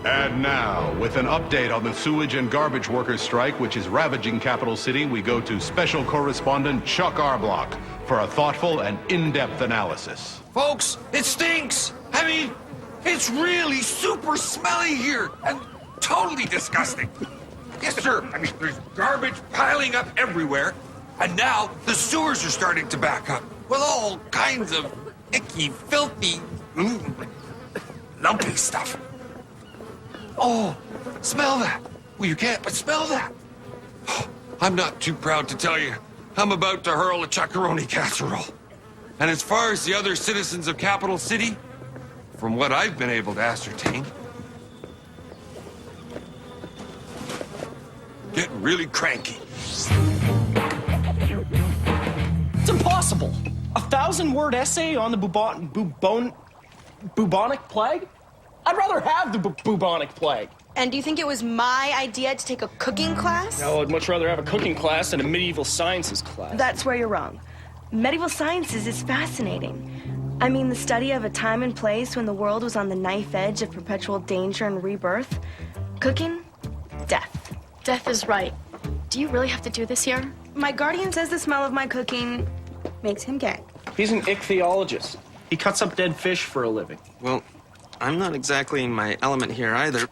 And now, with an update on the sewage and garbage workers' strike, which is ravaging Capital City, we go to special correspondent Chuck Arblock for a thoughtful and in-depth analysis. Folks, it stinks! I mean, it's really super smelly here and totally disgusting. Yes, sir. I mean, there's garbage piling up everywhere, and now the sewers are starting to back up with all kinds of icky, filthy, lumpy stuff. Oh, smell that. Well, you can't, but smell that. I'm not too proud to tell you, I'm about to hurl a chuckaroni casserole. And as far as the other citizens of Capital City, from what I've been able to ascertain, getting really cranky. It's impossible. A 1,000-word essay on the bubonic plague? I'd rather have the bubonic plague. And do you think it was my idea to take a cooking class? No, I'd much rather have a cooking class than a medieval sciences class. That's where you're wrong. Medieval sciences is fascinating. I mean, the study of a time and place when the world was on the knife edge of perpetual danger and rebirth. Cooking, death. Death is right. Do you really have to do this here? My guardian says the smell of my cooking makes him gay. He's an ichthyologist. He cuts up dead fish for a living. Well, I'm not exactly in my element here either.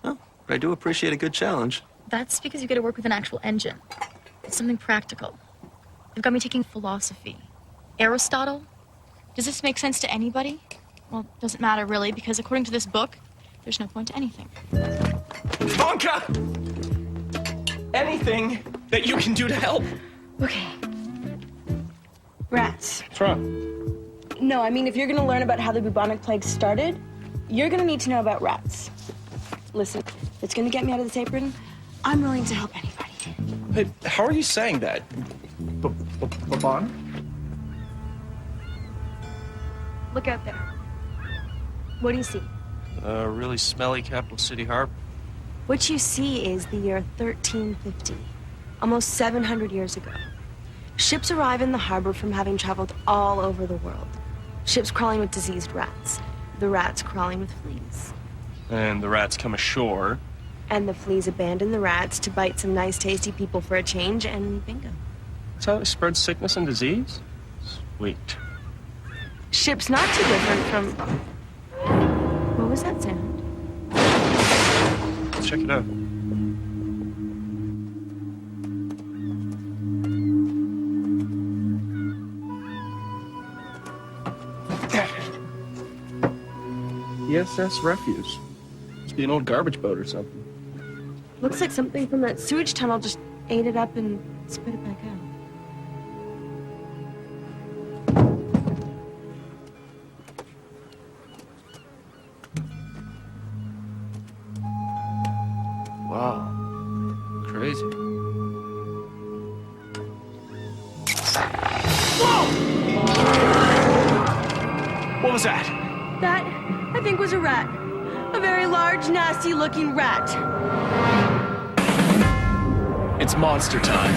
Oh, but I do appreciate a good challenge. That's because you get to work with an actual engine. It's something practical. They've got me taking philosophy. Aristotle? Does this make sense to anybody? Well, it doesn't matter really, because according to this book, there's no point to anything. Vonka! Anything that you can do to help. Okay. Rats. What's wrong? No, I mean, if you're gonna learn about how the bubonic plague started, you're gonna need to know about rats. Listen, if it's gonna get me out of this apron, I'm willing to help anybody. Hey, how are you saying that? Bubonic? Look out there. What do you see? A really smelly Capital City harbor. What you see is the year 1350, almost 700 years ago. Ships arrive in the harbor from having traveled all over the world. Ships crawling with diseased rats, the rats crawling with fleas. And the rats come ashore. And the fleas abandon the rats to bite some nice, tasty people for a change, and bingo. That's how they spread sickness and disease? Sweet. Ships not too different from... What was that sound? Let's check it out. SS refuse. Must be an old garbage boat or something. Looks like something from that sewage tunnel just ate it up and spit it back out. Wow. Crazy. Whoa! What was that? That, I think, was a rat. A very large, nasty-looking rat. It's monster time.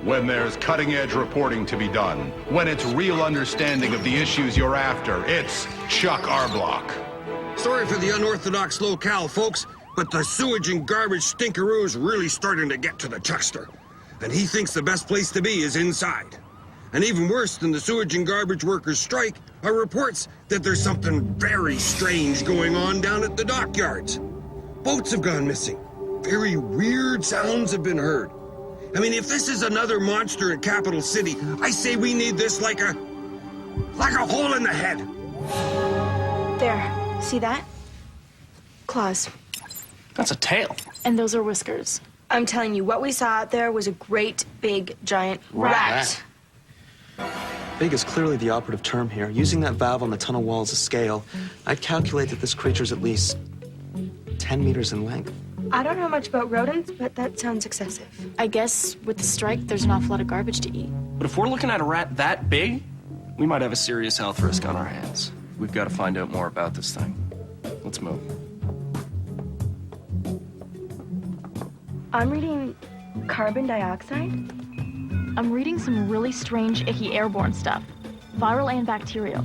When there's cutting-edge reporting to be done, when it's real understanding of the issues you're after, it's Chuck Arblock. Sorry for the unorthodox locale, folks, but the sewage and garbage stinkeroo is really starting to get to the Chuckster. And he thinks the best place to be is inside. And even worse than the sewage and garbage workers' strike are reports that there's something very strange going on down at the dockyards. Boats have gone missing. Very weird sounds have been heard. I mean, if this is another monster in Capital City, I say we need this like a hole in the head. There, see that? Claws. That's a tail. And those are whiskers. I'm telling you, what we saw out there was a great, big, giant rat. Big is clearly the operative term here. Using that valve on the tunnel wall as a scale, I'd calculate that this creature's at least 10 meters in length. I don't know much about rodents, but that sounds excessive. I guess with the strike, there's an awful lot of garbage to eat. But if we're looking at a rat that big, we might have a serious health risk on our hands. We've got to find out more about this thing. Let's move. I'm reading carbon dioxide. I'm reading some really strange, icky airborne stuff. Viral and bacterial.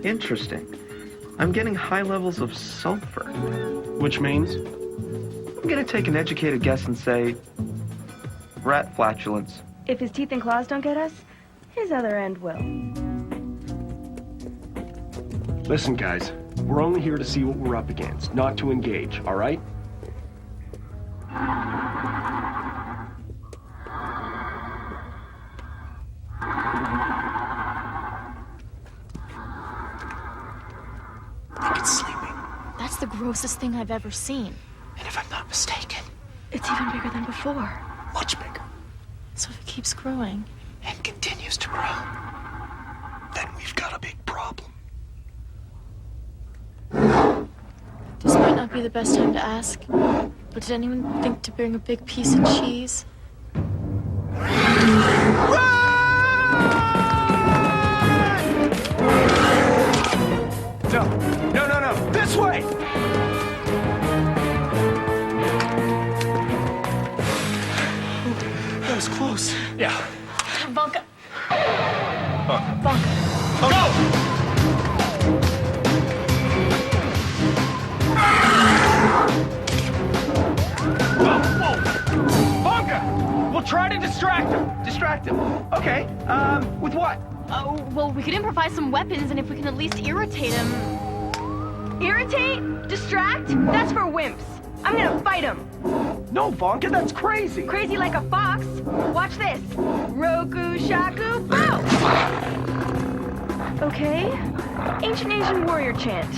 Interesting. I'm getting high levels of sulfur. Which means? I'm gonna take an educated guess and say rat flatulence. If his teeth and claws don't get us, his other end will. Listen, guys, we're only here to see what we're up against, not to engage, all right? I think it's sleeping. That's the grossest thing I've ever seen. And if I'm not mistaken, It's even bigger than before. much bigger, So if it keeps growing, and continues to grow, then we've got a big problem. this might not be the best time to ask, but did anyone think to bring a big piece of cheese? No, this way! That was close. Yeah. Vanka. Vanka. Bonka! We'll try to distract him. Okay, with what? Oh, well, we could improvise some weapons, and if we can at least irritate him. Irritate? Distract? That's for wimps. I'm gonna fight him. No, Bonka, that's crazy. Crazy like a fox. Watch this. Roku shaku bow. Okay. Ancient Asian warrior chant.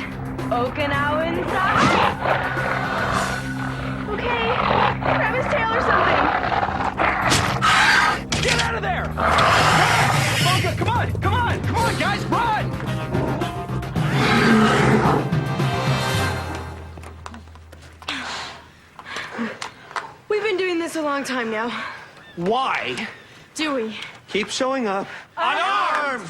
Okinawan Saha. Okay. Grab his tail or something. Get out of there! Bonka, come on, guys, run! We've been doing this a long time now. Why? Do we? Keep showing up. Unarmed!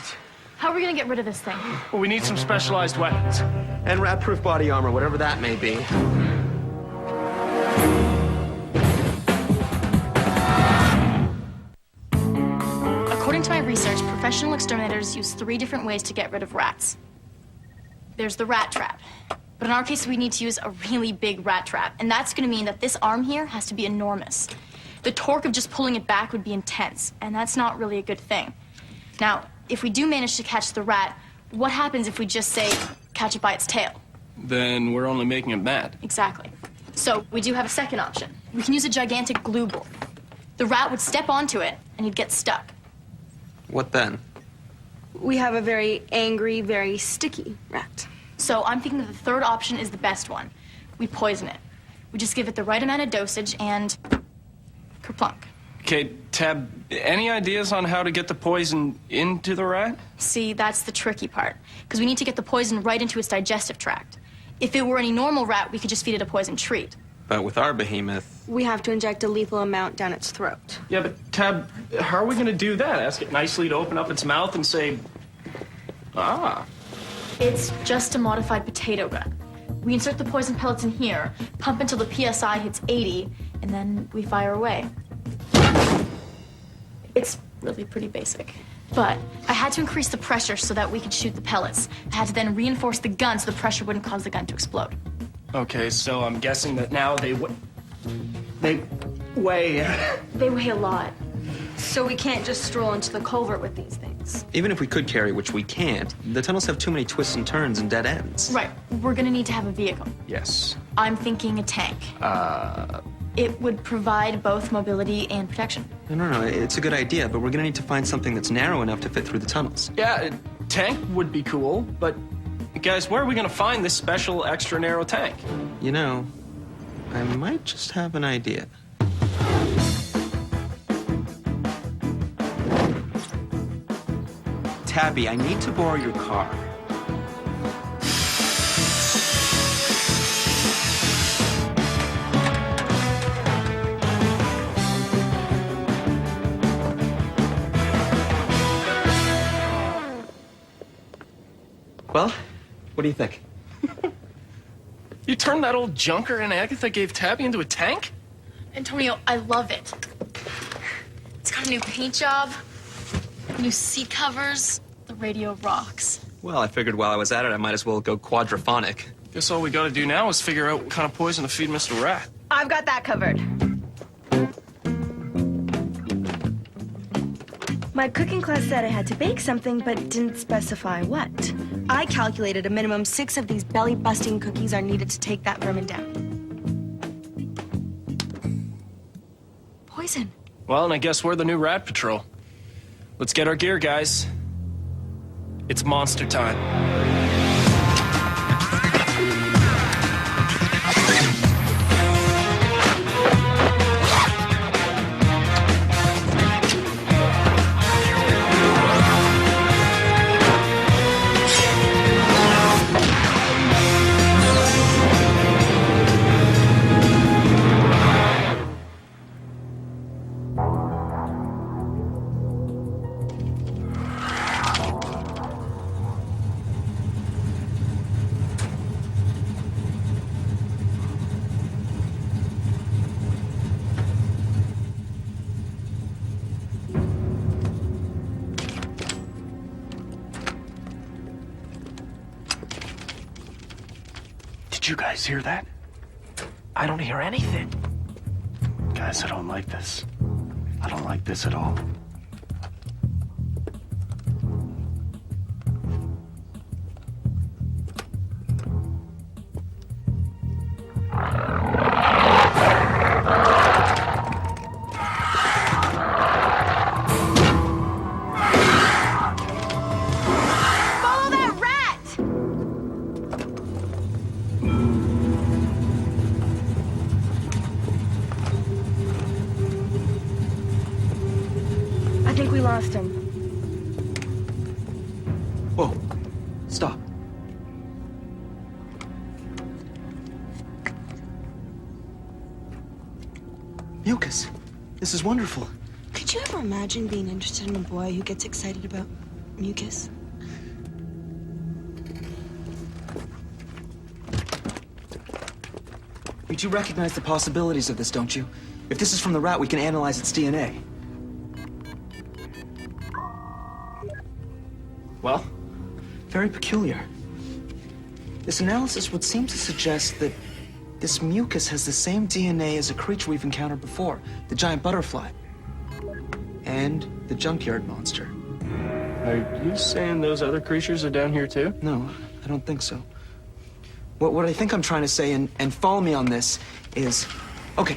How are we gonna get rid of this thing? Well, we need some specialized weapons. And rat-proof body armor, whatever that may be. According to my research, professional exterminators use 3 different ways to get rid of rats. There's the rat trap. But in our case, we need to use a really big rat trap. And that's gonna mean that this arm here has to be enormous. The torque of just pulling it back would be intense, and that's not really a good thing. Now, if we do manage to catch the rat, what happens if we just say, catch it by its tail? Then we're only making him mad. Exactly. So we do have a second option. We can use a gigantic glue ball. The rat would step onto it, and he'd get stuck. What then? We have a very angry, very sticky rat. So I'm thinking that the third option is the best one. We poison it. We just give it the right amount of dosage and kerplunk. Okay, Tab, any ideas on how to get the poison into the rat? See, that's the tricky part, because we need to get the poison right into its digestive tract. If it were any normal rat, we could just feed it a poison treat. But with our behemoth, We have to inject a lethal amount down its throat. Yeah, but Tab, how are we gonna do that? Ask it nicely to open up its mouth and say, ah. It's just a modified potato gun. We insert the poison pellets in here, pump until the PSI hits 80, and then we fire away. It's really pretty basic. But I had to increase the pressure so that we could shoot the pellets. I had to then reinforce the gun so the pressure wouldn't cause the gun to explode. Okay, so I'm guessing that now they weigh. They weigh a lot. So we can't just stroll into the culvert with these things. even if we could carry, which we can't, the tunnels have too many twists and turns and dead ends. Right. We're gonna need to have a vehicle. Yes. I'm thinking a tank. It would provide both mobility and protection. No, it's a good idea, but we're gonna need to find something that's narrow enough to fit through the tunnels. Yeah, a tank would be cool, but Guys, where are we gonna find this special extra narrow tank? You know, I might just have an idea. Tabby, I need to borrow your car. Well, what do you think? You turned that old junker and Agatha gave Tabby into a tank? Antonio, I love it. It's got a new paint job, new seat covers. The radio rocks. Well, I figured while I was at it, I might as well go quadraphonic. Guess all we gotta do now is figure out what kind of poison to feed Mr. Rat. I've got that covered. My cooking class said I had to bake something, but didn't specify what. I calculated a minimum 6 of these belly-busting cookies are needed to take that vermin down. Poison. Well, and I guess we're the new Rat Patrol. Let's get our gear, guys. It's monster time. Did you guys hear that? I don't hear anything. Guys, I don't like this. I don't like this at all. Follow that rat! I think we lost him. Whoa, stop. Mucus, this is wonderful. Could you ever imagine being interested in a boy who gets excited about mucus? You do recognize the possibilities of this, don't you? If this is from the rat, we can analyze its DNA. Well? Very peculiar. This analysis would seem to suggest that this mucus has the same DNA as a creature we've encountered before, the giant butterfly. And the junkyard monster. Are you saying those other creatures are down here too? No, I don't think so. What I think I'm trying to say, and follow me on this, is... Okay,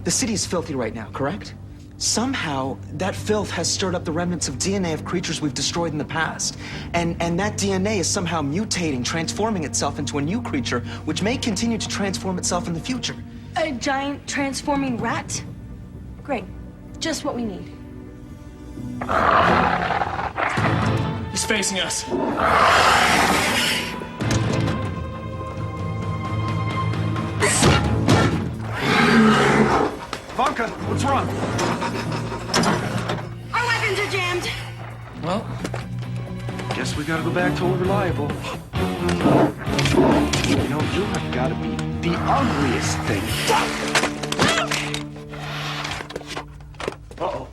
the city is filthy right now, correct? Somehow, that filth has stirred up the remnants of DNA of creatures we've destroyed in the past. And that DNA is somehow mutating, transforming itself into a new creature, which may continue to transform itself in the future. A giant transforming rat? Great. Just what we need. He's facing us. Vanka, what's wrong? Our weapons are jammed. Well, Guess we gotta go back to old reliable. You know, you have gotta be the ugliest thing. uh-oh.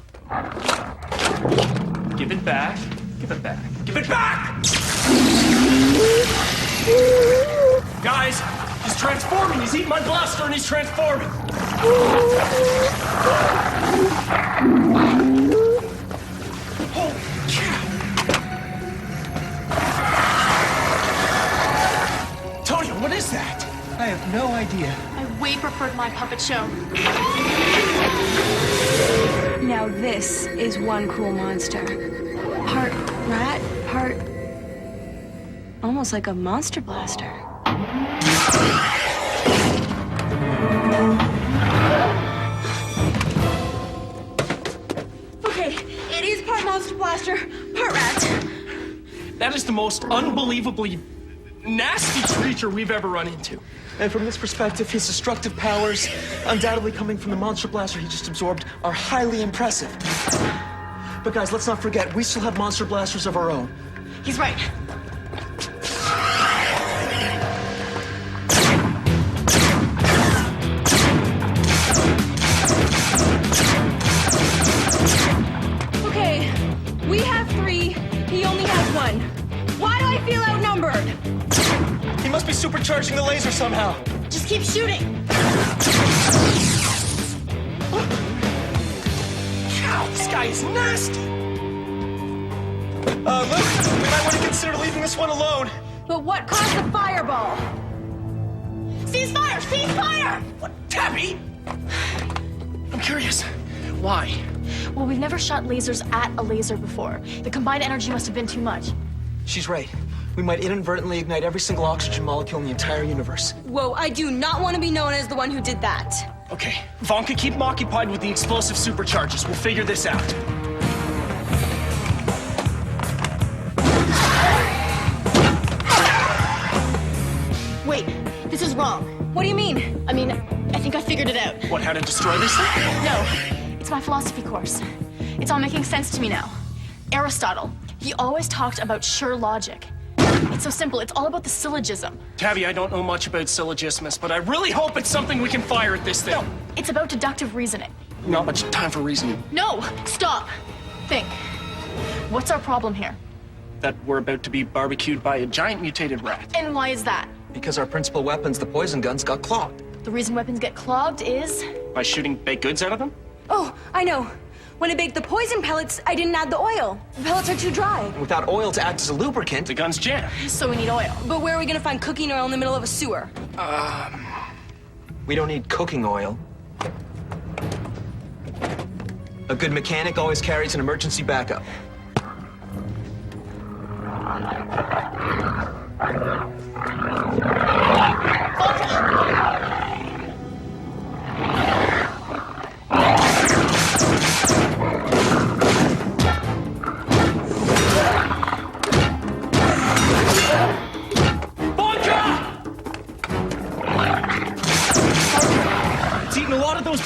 Give it back. Give it back. Give it back! Guys, he's transforming. He's eating my blaster and he's transforming. Holy cow! Tonio, what is that? I have no idea. I way preferred my puppet show. Now this is one cool monster. Part rat, part Almost like a monster blaster. Okay, it is part monster blaster, part rat. That is the most unbelievably nasty creature we've ever run into. And from this perspective, his destructive powers, undoubtedly coming from the monster blaster he just absorbed, are highly impressive. But guys, let's not forget, we still have monster blasters of our own. He's right. Okay, we have 3, he only has 1. Why do I feel outnumbered? He must be supercharging the laser somehow. Just keep shooting. Cow, this guy is nasty. Luke, we might want to consider leaving this one alone. But what caused the fireball? Cease fire! Cease fire! What, Tabby? I'm curious. Why? Well, we've never shot lasers at a laser before. The combined energy must have been too much. She's right. We might inadvertently ignite every single oxygen molecule in the entire universe. Whoa, I do not want to be known as the one who did that. Okay, Vonka, keep him occupied with the explosive supercharges. We'll figure this out. Wait, this is wrong. What do you mean? I mean, I think I figured it out. What, how to destroy this thing? No, it's my philosophy course. It's all making sense to me now. Aristotle, he always talked about sure logic. It's so simple, it's all about the syllogism. Tabby, I don't know much about syllogismus, but I really hope it's something we can fire at this thing. No, it's about deductive reasoning. Not much time for reasoning. No, stop. Think. What's our problem here? That we're about to be barbecued by a giant mutated rat. And why is that? Because our principal weapons, the poison guns, got clogged. The reason weapons get clogged is... By shooting baked goods out of them? Oh, I know. When I baked the poison pellets, I didn't add the oil. The pellets are too dry. And without oil to act as a lubricant, The gun's jammed. So we need oil. But where are we gonna find cooking oil in the middle of a sewer? we don't need cooking oil. A good mechanic always carries an emergency backup.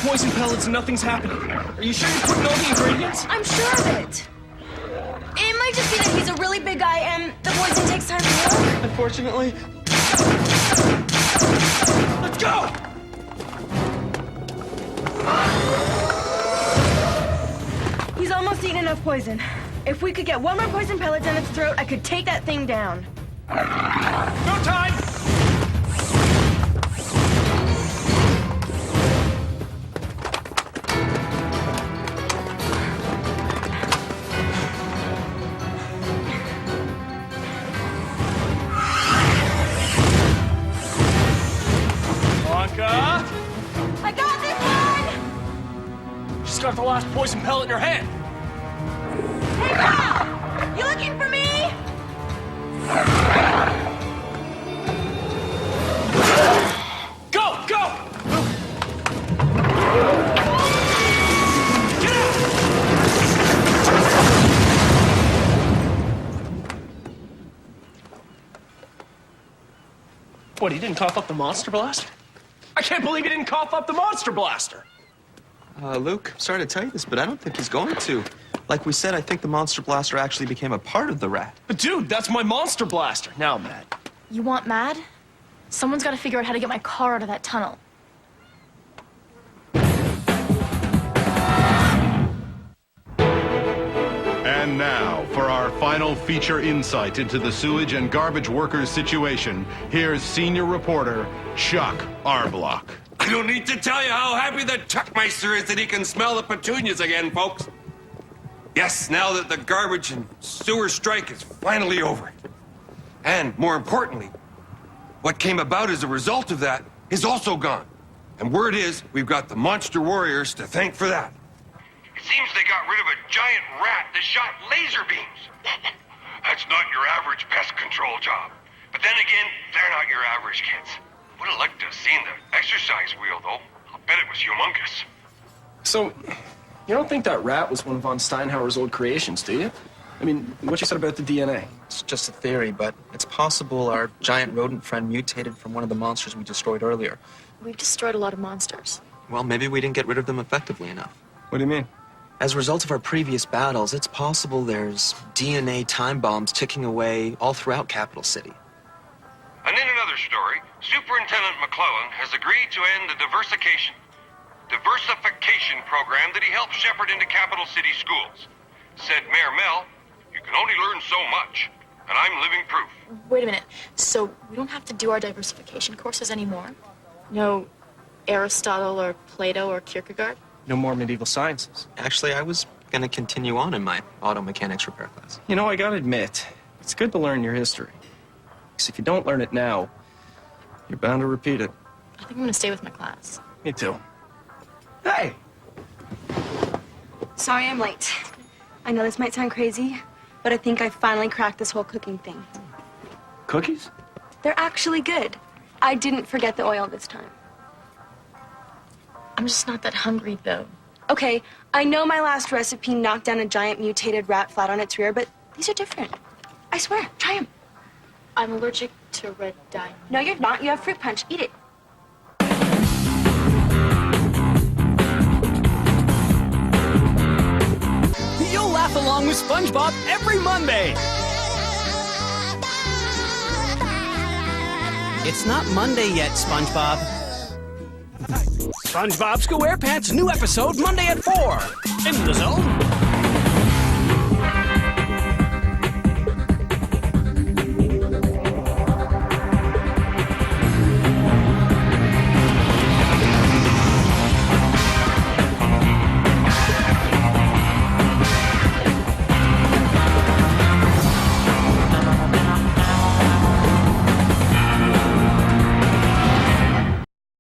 Poison pellets and nothing's happening. Are you sure you're putting all the ingredients? I'm sure of it. It might just be that he's a really big guy and the poison takes time to work. Unfortunately. Let's go! He's almost eaten enough poison. If we could get one more poison pellet down its throat, I could take that thing down. No time! I got this one! She's got the last poison pellet in her hand. Hey, pal! You looking for me? Go! Go! Get out! What, he didn't cough up the monster blaster? I can't believe he didn't cough up the monster blaster! Luke, sorry to tell you this, but I don't think he's going to. Like we said, I think the monster blaster actually became a part of the rat. But dude, that's my monster blaster. Now I'm mad. You want mad? Someone's got to figure out how to get my car out of that tunnel. And now, for our final feature insight into the sewage and garbage workers' situation, here's senior reporter Chuck Arblock. I don't need to tell you how happy the Chuckmeister is that he can smell the petunias again, folks. Yes, now that the garbage and sewer strike is finally over. And more importantly, what came about as a result of that is also gone. And word is, we've got the monster warriors to thank for that. It seems they got rid of a giant rat that shot laser beams. That's not your average pest control job. But then again, they're not your average kids. Would have liked to have seen the exercise wheel, though. I'll bet it was humongous. So, you don't think that rat was one of von Steinhauer's old creations, do you? I mean, what you said about the DNA? It's just a theory, but it's possible our giant rodent friend mutated from one of the monsters we destroyed earlier. We've destroyed a lot of monsters. Well, maybe we didn't get rid of them effectively enough. What do you mean? As a result of our previous battles, it's possible there's DNA time bombs ticking away all throughout Capital City. And in another story, Superintendent McClellan has agreed to end the diversification program that he helped shepherd into Capital City schools. Said Mayor Mel, you can only learn so much, and I'm living proof. Wait a minute. So we don't have to do our diversification courses anymore? No Aristotle or Plato or Kierkegaard? No more medieval sciences. Actually, I was going to continue on in my auto mechanics repair class. You know, I gotta admit, it's good to learn your history. Because if you don't learn it now, you're bound to repeat it. I think I'm gonna stay with my class. Me too. Hey! Sorry I'm late. I know this might sound crazy, but I think I finally cracked this whole cooking thing. Cookies? They're actually good. I didn't forget the oil this time. I'm just not that hungry, though. Okay, I know my last recipe knocked down a giant mutated rat flat on its rear, but these are different. I swear, try them. I'm allergic to red dye. No, you're not. You have fruit punch. Eat it. You'll laugh along with SpongeBob every Monday. It's not Monday yet, SpongeBob. SpongeBob SquarePants' new episode Monday at 4. In the zone.